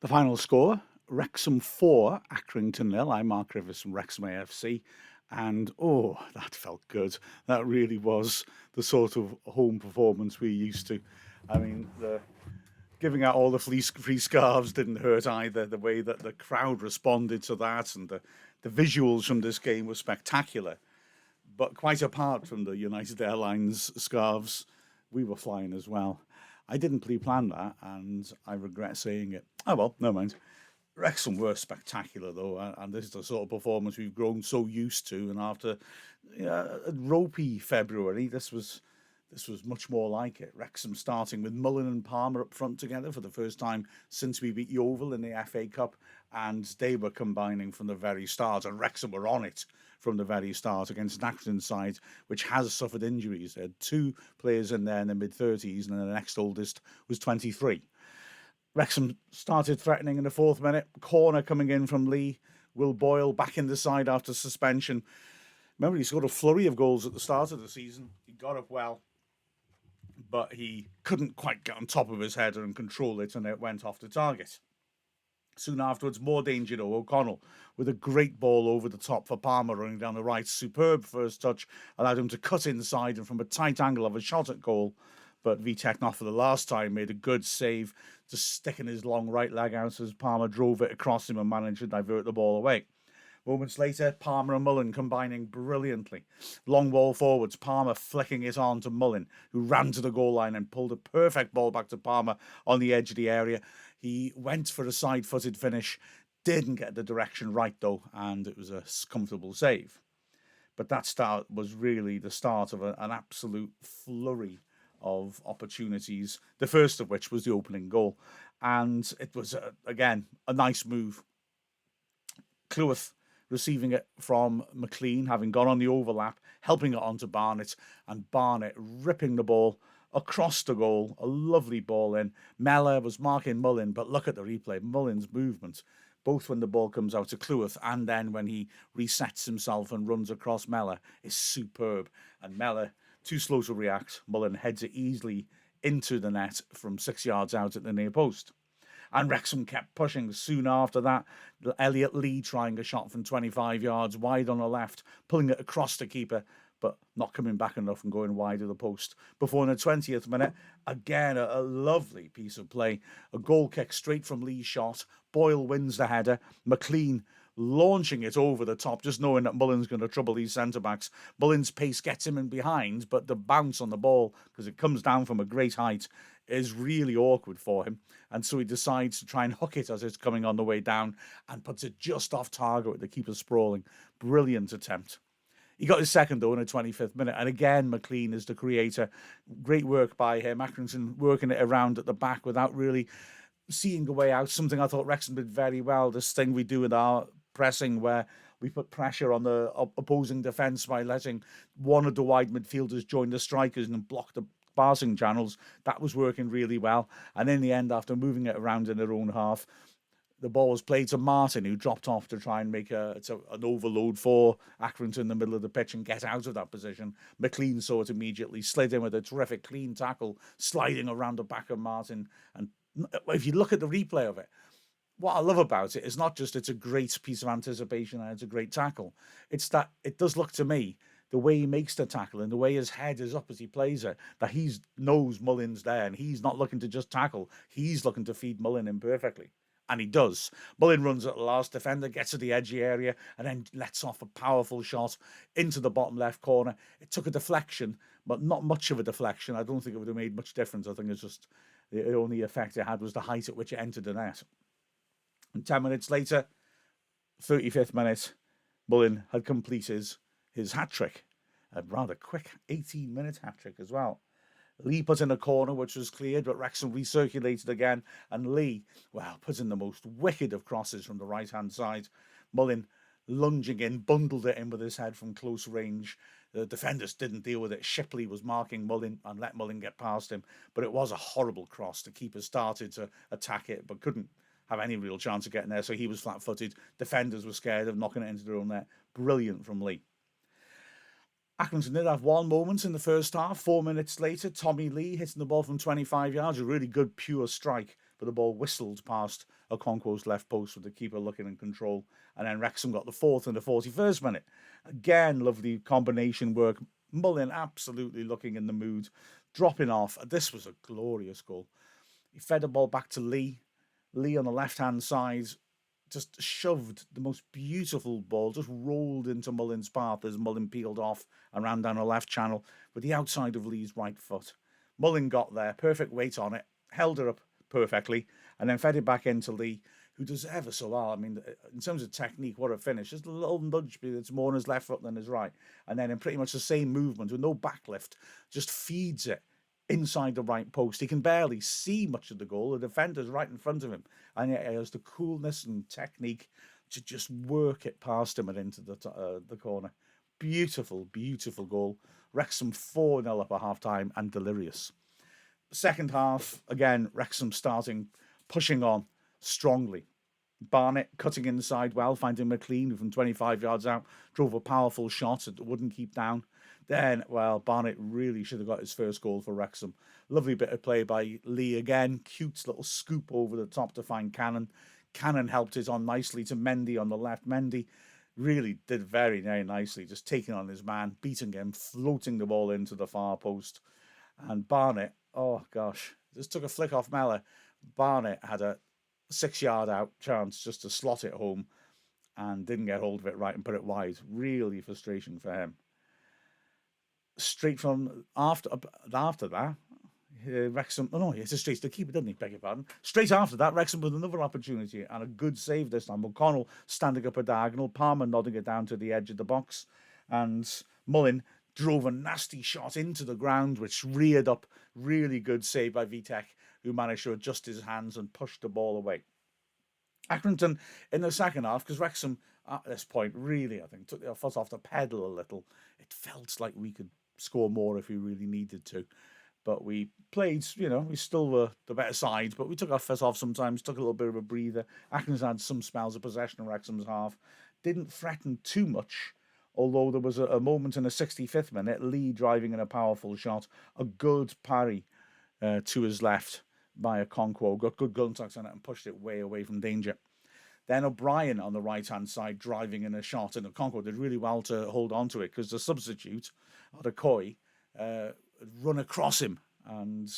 The final score, Wrexham 4, Accrington 0. I'm Mark Griffiths from Wrexham AFC. And oh, that felt good. That really was the sort of home performance we're used to. I mean, the giving out all the free scarves didn't hurt either. The way that the crowd responded to that and the visuals from this game were spectacular. But quite apart from the United Airlines scarves, we were flying as well. I didn't pre-plan that, and I regret saying it. Oh well, no mind. Wrexham were spectacular though, and this is the sort of performance we've grown so used to. And after a ropey February, this was much more like it. Wrexham starting with Mullen and Palmer up front together for the first time since we beat Yeovil in the FA Cup, and they were combining from the very start, and Wrexham were on it from the very start against an Accrington side which has suffered injuries. They had two players in there in their mid-30s, and the next oldest was 23. Wrexham started threatening in the fourth minute. Corner coming in from Lee. Will Boyle back in the side after suspension. Remember, he scored a flurry of goals at the start of the season. He got up well, but he couldn't quite get on top of his header and control it, and it went off the target. Soon afterwards, more danger though. O'Connell with a great ball over the top for Palmer running down the right. Superb first touch, allowed him to cut inside and from a tight angle of a shot at goal. But Vitek, not for the last time, made a good save, just sticking his long right leg out as Palmer drove it across him and managed to divert the ball away. Moments later, Palmer and Mullen combining brilliantly. Long ball forwards, Palmer flicking it on to Mullen, who ran to the goal line and pulled a perfect ball back to Palmer on the edge of the area. He went for a side-footed finish, didn't get the direction right though, and it was a comfortable save. But that start was really the start of an absolute flurry of opportunities, the first of which was the opening goal. And it was, again, a nice move. Cleworth receiving it from McLean, having gone on the overlap, helping it on to Barnett, and Barnett ripping the ball across the goal. A lovely ball in. Mellor was marking Mullin, but look at the replay. Mullin's movement, both when the ball comes out to Cleworth and then when he resets himself and runs across Mellor, is superb. And Mellor, too slow to react. Mullin heads it easily into the net from 6 yards out at the near post. And Wrexham kept pushing. Soon after that, Elliot Lee trying a shot from 25 yards wide on the left, pulling it across the keeper, but not coming back enough and going wide of the post. Before in the 20th minute, again, a lovely piece of play. A goal kick straight from Lee's shot. Boyle wins the header. McLean launching it over the top, just knowing that Mullin's going to trouble these centre-backs. Mullin's pace gets him in behind, but the bounce on the ball, because it comes down from a great height, is really awkward for him. And so he decides to try and hook it as it's coming on the way down and puts it just off target with the keeper sprawling. Brilliant attempt. He got his second, though, in the 25th minute. And again, McLean is the creator. Great work by him. Accrington working it around at the back without really seeing a way out. Something I thought Wrexham did very well. This thing we do with our pressing where we put pressure on the opposing defence by letting one of the wide midfielders join the strikers and block the passing channels. That was working really well. And in the end, after moving it around in their own half, the ball was played to Martin, who dropped off to try and make an overload for Accrington in the middle of the pitch and get out of that position. McLean saw it immediately, slid in with a terrific clean tackle, sliding around the back of Martin. And if you look at the replay of it, what I love about it is not just it's a great piece of anticipation and it's a great tackle. It's that it does look to me, the way he makes the tackle and the way his head is up as he plays it, that he knows Mullin's there and he's not looking to just tackle. He's looking to feed Mullin in perfectly. And he does. Mullin runs at the last defender, gets to the edgy area, and then lets off a powerful shot into the bottom left corner. It took a deflection, but not much of a deflection. I don't think it would have made much difference. I think it's just the only effect it had was the height at which it entered the net. And 10 minutes later, 35th minute, Mullin had completed his hat-trick. A rather quick 18-minute hat-trick as well. Lee put in a corner, which was cleared, but Wrexham recirculated again. And Lee, well, put in the most wicked of crosses from the right-hand side. Mullin lunging in, bundled it in with his head from close range. The defenders didn't deal with it. Shipley was marking Mullin and let Mullin get past him. But it was a horrible cross. The keeper started to attack it, but couldn't have any real chance of getting there. So he was flat-footed. Defenders were scared of knocking it into their own net. Brilliant from Lee. Accrington did have one moment in the first half. 4 minutes later, Tommy Lee hitting the ball from 25 yards. A really good, pure strike. but the ball whistled past Okonkwo's left post with the keeper looking in control. And then Wrexham got the fourth in the 41st minute. Again, lovely combination work. Mullin absolutely looking in the mood, dropping off. This was a glorious goal. He fed the ball back to Lee. Lee on the left-hand side just shoved the most beautiful ball, just rolled into Mullin's path as Mullin peeled off and ran down the left channel with the outside of Lee's right foot. Mullin got there, perfect weight on it, held her up perfectly, and then fed it back into Lee, who does ever so well. I mean, in terms of technique, what a finish. Just a little nudge, but it's more on his left foot than his right. And then in pretty much the same movement with no backlift, just feeds it inside the right post. He can barely see much of the goal. The defender's right in front of him. And yet he has the coolness and technique to just work it past him and into the corner. Beautiful, beautiful goal. Wrexham 4-0 up at half-time and delirious. Second half, again, Wrexham starting, pushing on strongly. Barnett cutting inside well, finding McLean, who from 25 yards out drove a powerful shot that wouldn't keep down. Then, well, Barnett really should have got his first goal for Wrexham. Lovely bit of play by Lee again. Cute little scoop over the top to find Cannon. Cannon helped it on nicely to Mendy on the left. Mendy really did very, very nicely, just taking on his man, beating him, floating the ball into the far post. And Barnett, oh gosh, just took a flick off Mellor. Barnett had a 6-yard out chance just to slot it home and didn't get hold of it right and put it wide. Really frustration for him. Straight from after that, Wrexham. Oh no, it's a straight to the keeper, didn't he? Beg your pardon. Straight after that, Wrexham with another opportunity and a good save this time. O'Connell standing up a diagonal, Palmer nodding it down to the edge of the box, and Mullin drove a nasty shot into the ground, which reared up. Really good save by Vitek, who managed to adjust his hands and push the ball away. Accrington in the second half, because Wrexham at this point really, I think, took their foot off the pedal a little. It felt like we could score more if we really needed to. But we played, we still were the better side, but we took our foot off sometimes, took a little bit of a breather. Accrington had some spells of possession in Wrexham's half. Didn't threaten too much, although there was a moment in the 65th minute, Lee driving in a powerful shot, a good parry to his left by Okonkwo, got good contacts on it and pushed it way away from danger. Then O'Brien on the right-hand side driving in a shot, and Okonkwo did really well to hold on to it because the substitute, Odekoy, run across him and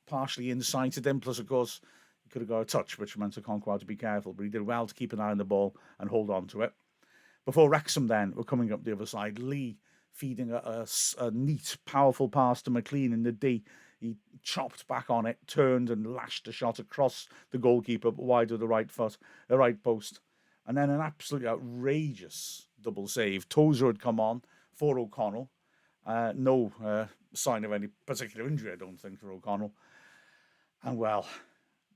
partially incited him. Plus, of course, he could have got a touch, which meant Okonkwo had to be careful, but he did well to keep an eye on the ball and hold on to it. Before Wrexham then were coming up the other side, Lee feeding a neat, powerful pass to McLean in the D. He chopped back on it, turned and lashed the shot across the goalkeeper, but wide of the right foot, the right post. And then an absolutely outrageous double save. Tozer had come on for O'Connell. No sign of any particular injury, I don't think, for O'Connell. And well,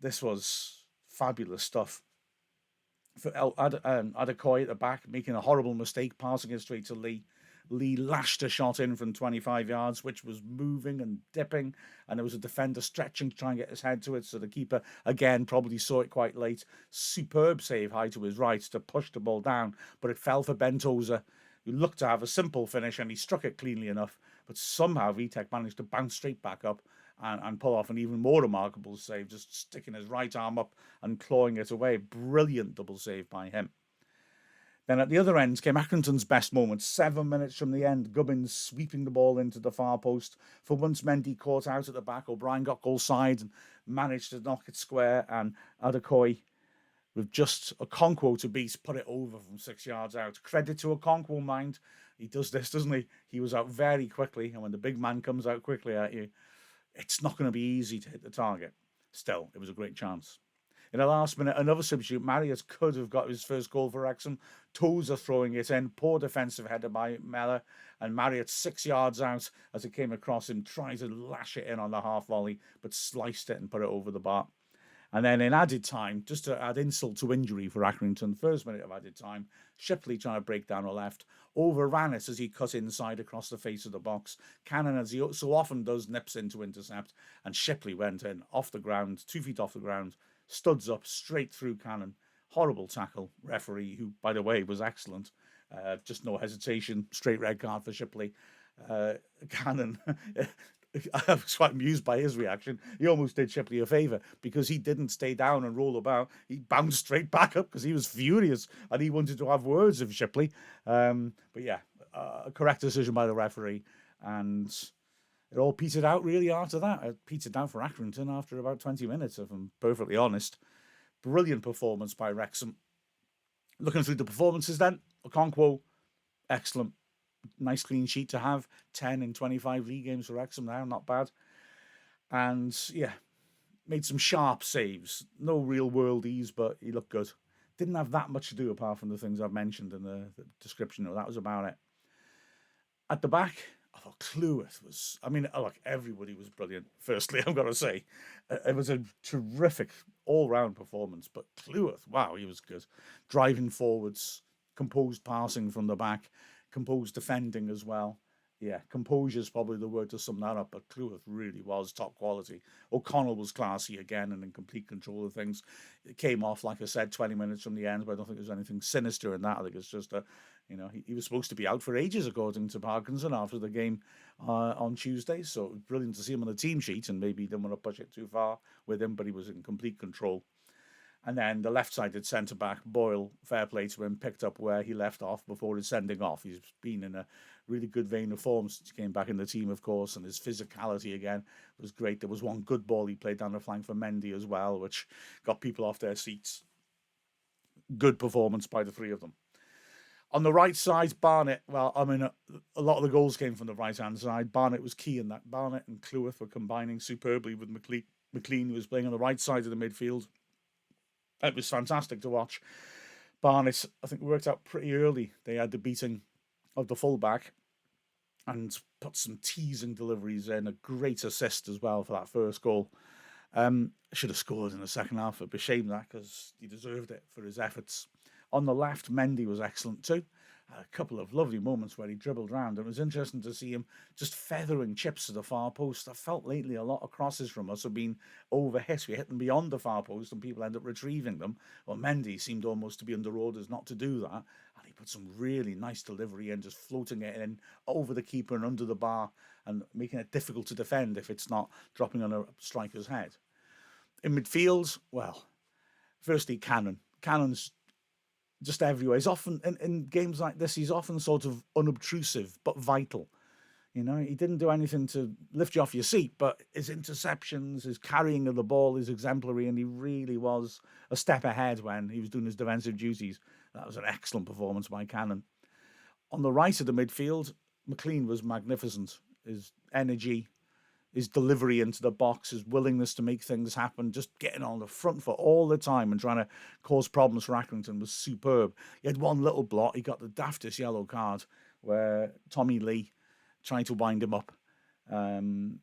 this was fabulous stuff. For Adekoya at the back, making a horrible mistake, passing it straight to Lee. Lee lashed a shot in from 25 yards, which was moving and dipping, and there was a defender stretching to try and get his head to it, so the keeper, again, probably saw it quite late. Superb save high to his right to push the ball down, but it fell for Ben Tozer, who looked to have a simple finish, and he struck it cleanly enough, but somehow Vitek managed to bounce straight back up and pull off an even more remarkable save, just sticking his right arm up and clawing it away. Brilliant double save by him. Then at the other end came Accrington's best moment. 7 minutes from the end, Gubbins sweeping the ball into the far post. For once, Mendy caught out at the back. O'Brien got goal side and managed to knock it square. And Adekoya, with just Okonkwo to beat, put it over from 6 yards out. Credit to Okonkwo, mind. He does this, doesn't he? He was out very quickly. And when the big man comes out quickly at you, it's not going to be easy to hit the target. Still, it was a great chance. In the last minute, another substitute, Marriott could have got his first goal for Wrexham. Tozer throwing it in. Poor defensive header by Mellor. And Marriott 6 yards out as it came across him, tried to lash it in on the half volley, but sliced it and put it over the bar. And then in added time, just to add insult to injury for Accrington, first minute of added time, Shipley trying to break down the left, overran it as he cut inside across the face of the box. Cannon, as he so often does, nips in to intercept, and Shipley went in off the ground, 2 feet off the ground, studs up straight through Cannon. Horrible tackle. Referee, who, by the way, was excellent. Just no hesitation. Straight red card for Shipley. Cannon I was quite amused by his reaction. He almost did Shipley a favour because he didn't stay down and roll about. He bounced straight back up because he was furious and he wanted to have words with Shipley. But yeah, a correct decision by the referee. And it all petered out really after that. It petered out for Accrington after about 20 minutes, if I'm perfectly honest. Brilliant performance by Wrexham. Looking through the performances then, Okonkwo, excellent. Nice clean sheet to have. 10 in 25 league games for Wrexham now, not bad. And yeah, made some sharp saves. No real worldies, but he looked good. Didn't have that much to do apart from the things I've mentioned in the description. That was about it. At the back, I thought Cleworth was. I mean, look, everybody was brilliant. Firstly, I've got to say, it was a terrific all-round performance. But Cleworth, wow, he was good. Driving forwards, composed passing from the back, composed defending as well. Yeah, composure is probably the word to sum that up, but Cleworth really was top quality. O'Connell was classy again and in complete control of things. It came off, like I said, 20 minutes from the end, but I don't think there's anything sinister in that. I think it's just he was supposed to be out for ages, according to Parkinson, after the game on Tuesday. So it was brilliant to see him on the team sheet, and maybe he didn't want to push it too far with him, but he was in complete control. And then the left-sided centre-back, Boyle, fair play to him, picked up where he left off before his sending off. He's been in a really good vein of form since he came back in the team, of course, and his physicality again was great. There was one good ball he played down the flank for Mendy as well, which got people off their seats. Good performance by the three of them. On the right side, Barnett, well, I mean, a lot of the goals came from the right-hand side. Barnett was key in that. Barnett and Cleworth were combining superbly with McLean, who was playing on the right side of the midfield. It was fantastic to watch. Barnett, I think, worked out pretty early. They had the beating of the fullback and put some teasing deliveries in. A great assist as well for that first goal. Should have scored in the second half. It'd be a shame that because he deserved it for his efforts. On the left, Mendy was excellent too. A couple of lovely moments where he dribbled around. It was interesting to see him just feathering chips to the far post. I felt lately a lot of crosses from us have been overhit. We hit them beyond the far post and people end up retrieving them. Well, Mendy seemed almost to be under orders not to do that. And he put some really nice delivery in, just floating it in over the keeper and under the bar and making it difficult to defend if it's not dropping on a striker's head. In midfield, well, firstly, Cannon. Cannon's just everywhere. He's often, in games like this, he's often sort of unobtrusive, but vital. You know, he didn't do anything to lift you off your seat, but his interceptions, his carrying of the ball is exemplary, and he really was a step ahead when he was doing his defensive duties. That was an excellent performance by Cannon. On the right of the midfield, McLean was magnificent. His energy, his delivery into the box, his willingness to make things happen, just getting on the front foot all the time and trying to cause problems for Accrington was superb. He had one little blot. He got the daftest yellow card where Tommy Lee tried to wind him up. And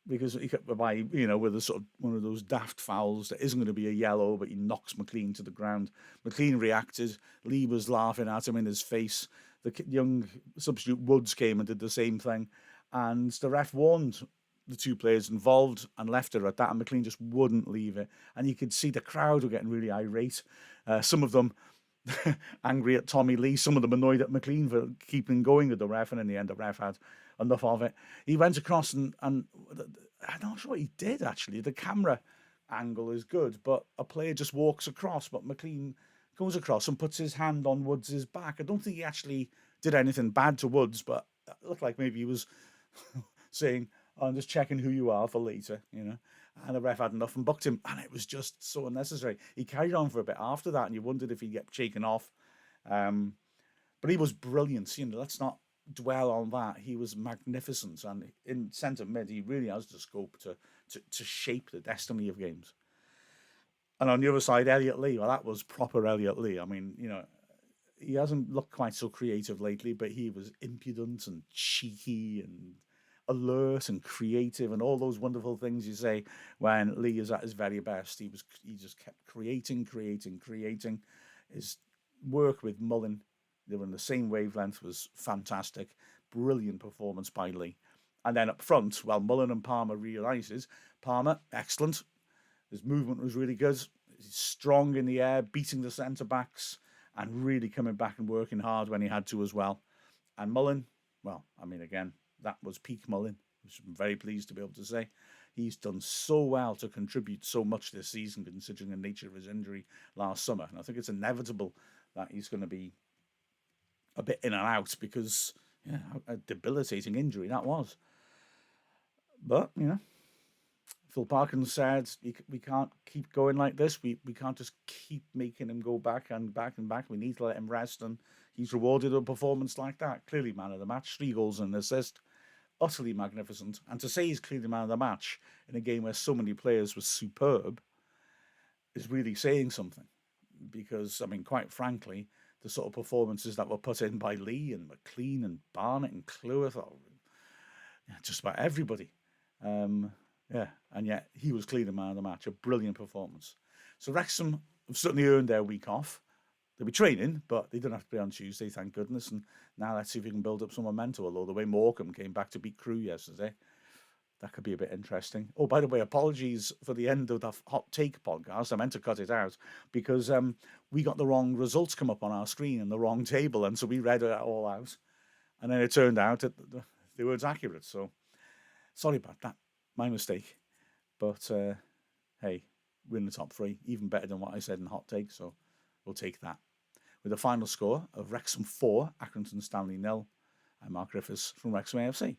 because he got by, with a sort of one of those daft fouls that isn't going to be a yellow, but he knocks McLean to the ground. McLean reacted. Lee was laughing at him in his face. The young substitute Woods came and did the same thing. And the ref warned the two players involved and left it at that, and McLean just wouldn't leave it. And you could see the crowd were getting really irate. Some of them angry at Tommy Lee, some of them annoyed at McLean for keeping going with the ref, and in the end the ref had enough of it. He went across and I'm not sure what he did, actually. The camera angle is good, but a player just walks across, but McLean goes across and puts his hand on Woods' back. I don't think he actually did anything bad to Woods, but it looked like maybe he was saying, I'm just checking who you are for later, And the ref had enough and booked him, and it was just so unnecessary. He carried on for a bit after that, and you wondered if he'd get shaken off. But he was brilliant. Let's not dwell on that. He was magnificent, and in centre mid, he really has the scope to shape the destiny of games. And on the other side, Elliot Lee. Well, that was proper Elliot Lee. I mean, he hasn't looked quite so creative lately, but he was impudent and cheeky and alert and creative and all those wonderful things you say when Lee is at his very best. He just kept creating. His work with Mullin, they were in the same wavelength, was fantastic. Brilliant performance by Lee. And then up front, well, Mullin and Palmer realises. Palmer, excellent. His movement was really good. He's strong in the air, beating the centre-backs and really coming back and working hard when he had to as well. And Mullin, well, I mean, again, that was peak Mullin, which I'm very pleased to be able to say. He's done so well to contribute so much this season, considering the nature of his injury last summer. And I think it's inevitable that he's going to be a bit in and out because, yeah, a debilitating injury that was. But, Phil Parkin said we can't keep going like this. We can't just keep making him go back and back and back. We need to let him rest. And he's rewarded a performance like that. Clearly man of the match, 3 goals and an assist. Utterly magnificent. And to say he's clearly man of the match in a game where so many players were superb is really saying something. Because, I mean, quite frankly, the sort of performances that were put in by Lee and McLean and Barnett and Cleworth, just about everybody. Yeah, and yet he was clearly man of the match. A brilliant performance. So Wrexham have certainly earned their week off. They'll be training, but they don't have to play on Tuesday, thank goodness. And now let's see if we can build up some momentum. Although the way Morecambe came back to beat Crewe yesterday, that could be a bit interesting. Oh, by the way, apologies for the end of the Hot Take podcast. I meant to cut it out because we got the wrong results come up on our screen and the wrong table. And so we read it all out. And then it turned out that they weren't accurate. So sorry about that. My mistake. But hey, we're in the top 3. Even better than what I said in Hot Take. So we'll take that. With a final score of Wrexham 4, Accrington Stanley 0. I'm Mark Griffiths from Wrexham AFC.